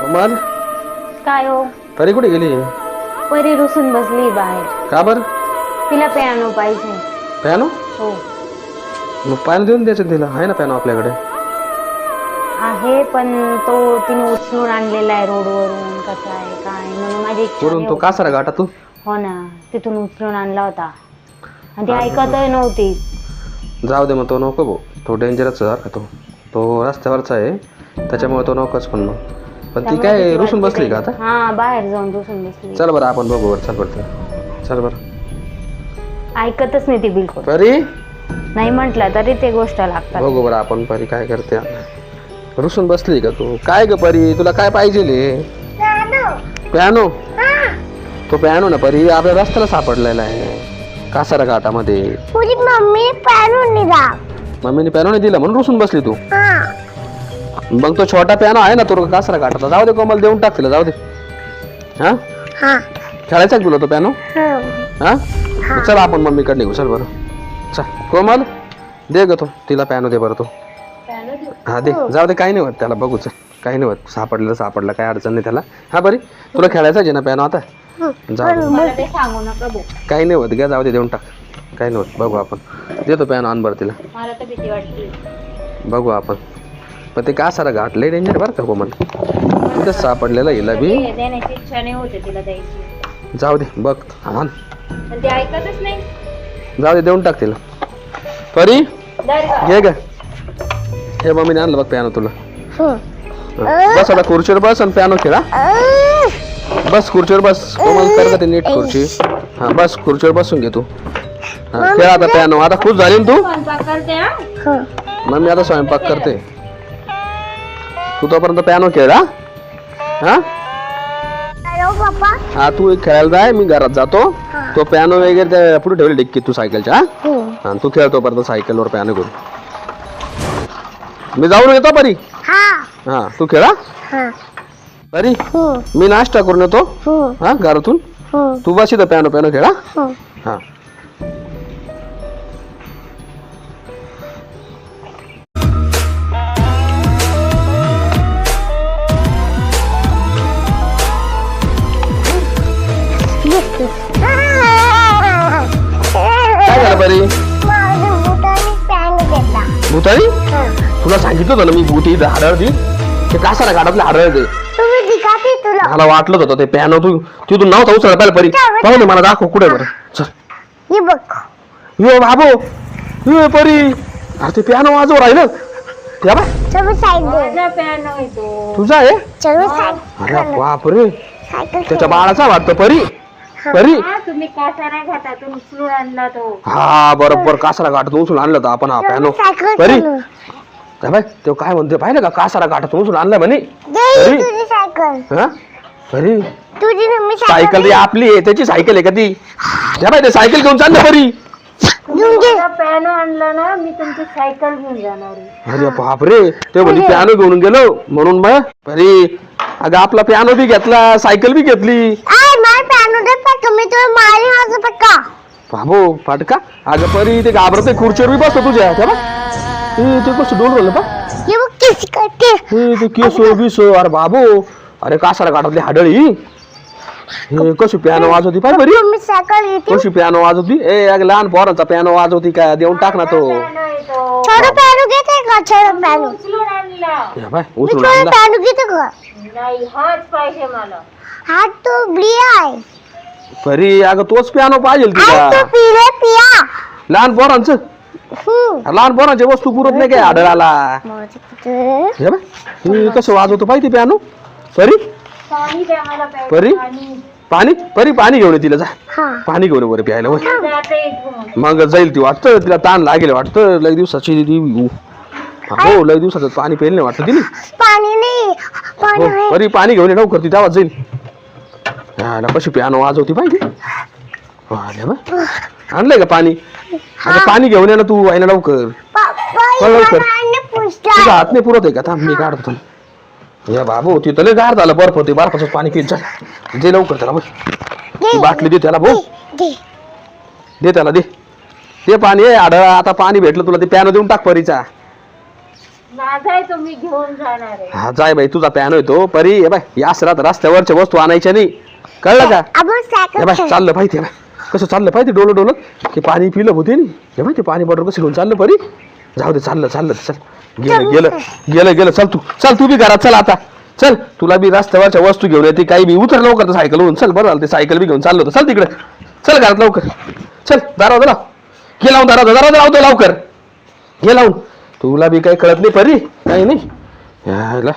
कोमल काय हो? परी कुठे गेली? परी रुसून बसली बाहेर. का बर? तिला पियानो पाहिजे. पियानो? हो मग पियानो देऊन द्यायचं तिला. आहे ना पियानो आपल्याकडे. आहे पण तो तिने उचलून आणलेला आहे रोडवरून. कसा आहे काय म्हणून माझी इच्छा वरून नाही तो होत. कासारा घाटा तू. हो ना, तिथून उचलून आणला होता आणि ती ऐकतही नव्हती. जाऊ दे मग तो नको भाऊ. तो डेंजरच आहे का तो. तो रस्त्यावरचा आहे त्याच्यामुळे तो नकोच. पण मग पण ती त्यामुळे काय भीती रुसून वाटते बसली का ताई. आता? हा बाहेर जाऊन रुसून बसली. चल बरं आपण बघू बरं. चल बरं चल बरं. ऐकतच नाही ती बिलकुल. परी नाही म्हटलं तरी ते गोष्ट लागतात. बघू बरं आपण. परी काय करते? रुसून बसली का तू? काय ग परी तुला काय पाहिजे? पियानो? तो पियानो ना परी आपल्या रस्त्याला सापडलेला आहे कासारा घाटामध्ये. मम्मी पियानो निघा. मम्मीने पियानो नाही दिला म्हणून रुसून बसली तू. मग तो छोटा पियानो आहे ना तो कासारा घाटाचा. जाऊ दे कोमल, देऊन टाक तिला. जाऊ दे. हा खेळायचा का तुला तो पियानो? हा चल आपण मम्मीकडे निघू. चल बरं चल. कोमल दे ग तो तिला पियानो दे बरं. तो हा दे. जाऊ दे काही नाही होत त्याला. बघू चल काही नाही होत. सापडला काय अडचण नाही त्याला. हा बरी तुला खेळायचं आहे ना पियानो आता. जाऊ मला ते सांगू नका भाऊ. काही नाही होत. घ्या जाऊ दे देऊन टाक. काही नाही होत. बघू आपण. देतो पियानो आण बरं तिला. मला तर भीती वाटते. बघू आपण. पण ते कासारा घाट लय डेंजर बरं का कोमल. तिथं सापडलेलं हिला बी. देण्याची इच्छा नाही होते तिला द्यायची. जाऊ दे बघ. आण पण ते ऐकतच नाही. जाऊ दे देऊन टाक तिला. परी घे ग. हे मम्मीने आणलं बघ पियानो तुला. बस आता खुर्चीवर बस आणि पियानो खेळा. बस खुर्चीवर बस. कोमल कर का ते नीट खुर्ची. हा बस खुर्चीवर बसून घे तू. हा खेळ आता पियानो. आता खुश झाली ना तू? स्वयंपाक करते हा? मम्मी आता स्वयंपाक करते. तू तोपर्यंत पियानो खेळ. हा पप्पा. हा तू खेळायला जाय. मी घरात जातो. तो पियानो वगैरे त्या पुढे ठेवले डिक्कीत तू सायकलच्या. हा तू खेळतो परत सायकलवर पियानो करून. मी जाऊन येतो परी. हा तू खेळा. परी मी नाश्ता करून येतो हा घरातून. तू बस इथं पियानो खेळा. हा काय झालं परी? भूताई? तुला सांगितलं होतं ना मी भूती हाडळती. ते कासारा घाटातले हाडळते. मला वाटलंच होतं ते पियानो तू तिथून नव्हता उचलला पाहिजे परी. पाहू ना मला दाखव कुठे बरं. चल यो बाबो यो परी. अरे ते पियानो वाजव राहिलं. तुझा आहे? अरे बापरे त्याच्या बाळाचा वाटतं परी. परी तुम्ही कासारा घाटातून उचलून आणला तो. हा बरोबर कासारा घाटातून उचलून आणलं होतं आपण हा पियानो. परी बाय तो काय म्हणते पाहिलं का? कासारा घाटातून उचलून आणलं म्हणे. हा परी सायकल ती आपली आहे. त्याची सायकल आहे का ती? बाय ते सायकल घेऊन चाललं परी. पियानो आणला ना मी तुमची सायकल घेऊन जाणार आहे. अरे बापरे ते म्हणजे पियानो घेऊन गेलो म्हणून मग परी. अगं आपला पियानो बी घेतला सायकल बी घेतली. बाबो फाटका. अगं परी ते घाबरते खुर्चीवर बी बसतो तुझ्या. ते कसं डोल राहिलं पा. ते केसो बिसो. अरे बाबो अरे कासारा घाटातली हाडळी. हे कशी पियानो वाजवती पाय बरी. कशी पियानो वाजवती. ए अगं लहान पोरांचा पियानो वाजवती का? देऊन टाक ना तो. उचलून आणला. नाही हाच पाहिजे मला. परी अगं तोच पियानो पाहिजे तिला. लहान पोरांचं. लहान पोरांच्या वस्तू पुरत नाही काय हाडळाला. कसं वाजवतो पाहिजे पियानो. परी पाणी द्या मला प्यायला. परी पाणी. परी पाणी घेऊन ये तिला. जा पाणी घेऊन बरं प्यायला. मग जाईल ती. वाटतं तिला ताण लागेल वाटतं. लय दिवसाची हो लय दिवसाचं पाणी प्यायला नाही वाटतं तिने. परी पाणी घेऊन ये लवकर. ती तेव्हा जाईल. कशी पियानो वाजवती पाहिजे. आणलंय का पाणी? आता पाणी घेऊन ये ना तू. आहे ना लवकर लवकर. तुझा हात नाही पुरत आहे का? थांब मी काढतो. या बाबू तिथं लय गार झालं. बर्फ होते. बर्फाचं पाणी पित जा. दे लवकर त्याला. बघ बाटली दे त्याला भाऊ. दे त्याला. दे पाणी आहे आढळ. आता पाणी भेटलं तुला. ते पियानो देऊन टाक परीचा. माझा आहे तो मी घेऊन जाणार आहे. हा जाय बाई तुझा प्यानो येतो परी हे बाय या असरात रस्त्यावरच्या वस्तू आणायच्या नाही कळलं का आपण हे सायकल बाय चाललं पाहिजे हे बाय कसं चाललं पाहिजे डोलं डोलत ते पाणी पिलं होते नी हे बाय ते पाणी बॉटल कसं घेऊन चाललं परी जाऊ दे चाललं चाललं चल गेलं गेलं गेलं गेलं चल तू बी घरात चल आता चल तुला बी रस्त्यावरच्या वस्तू घेऊन येते काही बी उतर लवकर सायकलवरून चल बरं झालं ते सायकल बी घेऊन चाललो होतं चल तिकडे चल घरात लवकर चल दारावर लाव घे लावून दारावर लावतो लवकर घे लावून तुला बी काही कळत नाही परी काही नाही याला